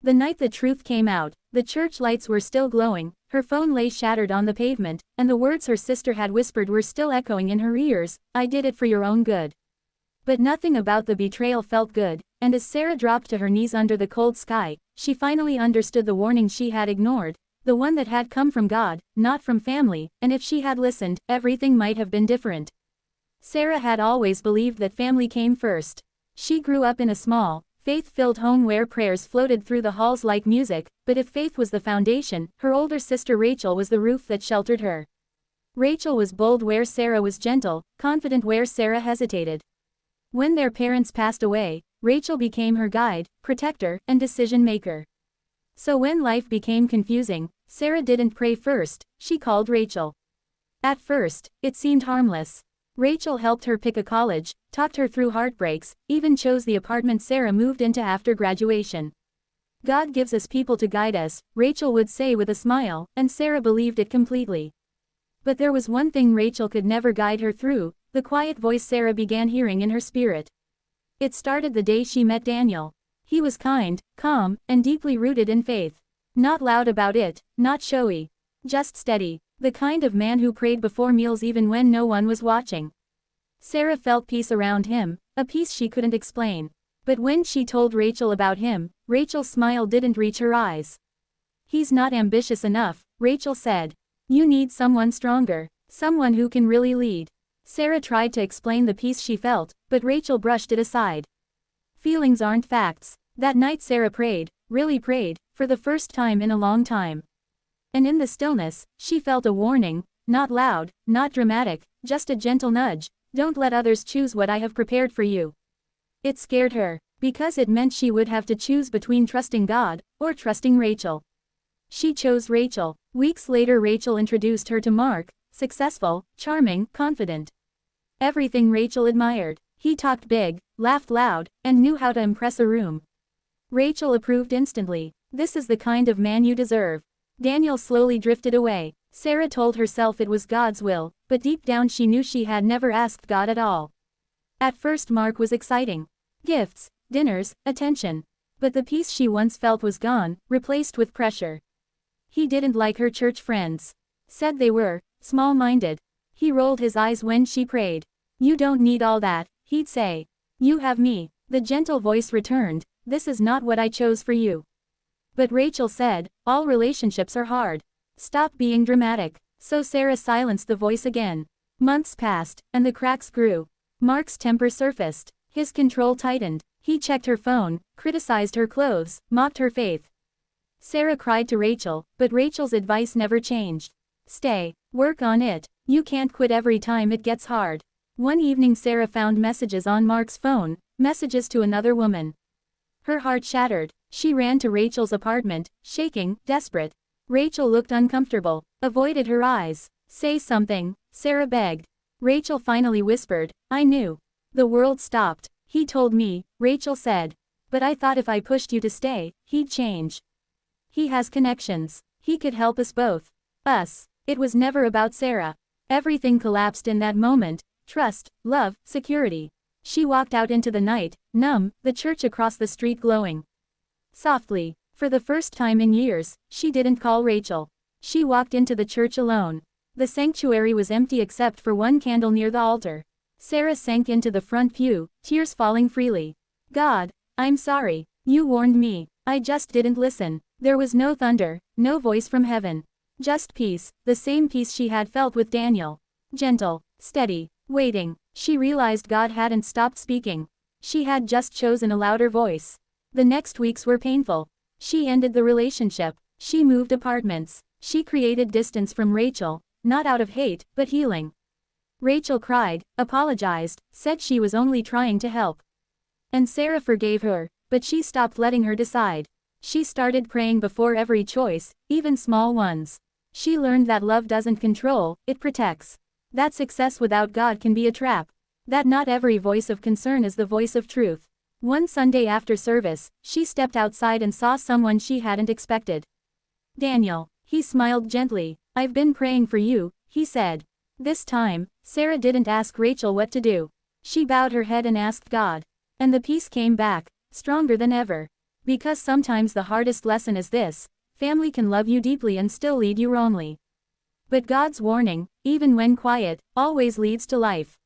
The night the truth came out, the church lights were still glowing, her phone lay shattered on the pavement, and the words her sister had whispered were still echoing in her ears, "I did it for your own good." But nothing about the betrayal felt good, and as Sarah dropped to her knees under the cold sky, she finally understood the warning she had ignored, the one that had come from God, not from family, and if she had listened, everything might have been different. Sarah had always believed that family came first. She grew up in a small, faith-filled home where prayers floated through the halls like music, but if faith was the foundation, her older sister Rachel was the roof that sheltered her. Rachel was bold where Sarah was gentle, confident where Sarah hesitated. When their parents passed away, Rachel became her guide, protector, and decision-maker. So when life became confusing, Sarah didn't pray first, she called Rachel. At first, it seemed harmless. Rachel helped her pick a college, talked her through heartbreaks, even chose the apartment Sarah moved into after graduation. "God gives us people to guide us," Rachel would say with a smile, and Sarah believed it completely. But there was one thing Rachel could never guide her through, the quiet voice Sarah began hearing in her spirit. It started the day she met Daniel. He was kind, calm, and deeply rooted in faith. Not loud about it, not showy. Just steady, the kind of man who prayed before meals even when no one was watching. Sarah felt peace around him, a peace she couldn't explain. But when she told Rachel about him, Rachel's smile didn't reach her eyes. "He's not ambitious enough," Rachel said. "You need someone stronger, someone who can really lead." Sarah tried to explain the peace she felt, but Rachel brushed it aside. Feelings aren't facts. That night Sarah prayed, really prayed, for the first time in a long time. And in the stillness, she felt a warning, not loud, not dramatic, just a gentle nudge: "Don't let others choose what I have prepared for you." It scared her, because it meant she would have to choose between trusting God, or trusting Rachel. She chose Rachel. Weeks later Rachel introduced her to Mark, successful, charming, confident. Everything Rachel admired. He talked big, laughed loud, and knew how to impress a room. Rachel approved instantly. "This is the kind of man you deserve." Daniel slowly drifted away. Sarah told herself it was God's will, but deep down she knew she had never asked God at all. At first Mark was exciting. Gifts, dinners, attention. But the peace she once felt was gone, replaced with pressure. He didn't like her church friends. Said they were small-minded. He rolled his eyes when she prayed. "You don't need all that," he'd say. "You have me." The gentle voice returned, "This is not what I chose for you." But Rachel said, "All relationships are hard. Stop being dramatic." So Sarah silenced the voice again. Months passed, and the cracks grew. Mark's temper surfaced. His control tightened. He checked her phone, criticized her clothes, mocked her faith. Sarah cried to Rachel, but Rachel's advice never changed. "Stay. Work on it. You can't quit every time it gets hard." One evening Sarah found messages on Mark's phone, messages to another woman. Her heart shattered. She ran to Rachel's apartment, shaking, desperate. Rachel looked uncomfortable, avoided her eyes. "Say something," Sarah begged. Rachel finally whispered, "I knew. The world stopped. He told me," Rachel said. "But I thought if I pushed you to stay, he'd change. He has connections. He could help us both. Us." It was never about Sarah. Everything collapsed in that moment. Trust, love, security. She walked out into the night, numb, the church across the street glowing. Softly, for the first time in years, she didn't call Rachel. She walked into the church alone. The sanctuary was empty except for one candle near the altar. Sarah sank into the front pew, tears falling freely. "God, I'm sorry. You warned me. I just didn't listen." There was no thunder, no voice from heaven. Just peace, the same peace she had felt with Daniel. Gentle, steady, waiting. She realized God hadn't stopped speaking. She had just chosen a louder voice. The next weeks were painful. She ended the relationship. She moved apartments. She created distance from Rachel, not out of hate, but healing. Rachel cried, apologized, said she was only trying to help. And Sarah forgave her, but she stopped letting her decide. She started praying before every choice, even small ones. She learned that love doesn't control, it protects. That success without God can be a trap. That not every voice of concern is the voice of truth. One Sunday after service, she stepped outside and saw someone she hadn't expected. "Daniel." He smiled gently. "I've been praying for you," he said. This time, Sarah didn't ask Rachel what to do. She bowed her head and asked God. And the peace came back, stronger than ever. Because sometimes the hardest lesson is this: family can love you deeply and still lead you wrongly. But God's warning, even when quiet, always leads to life.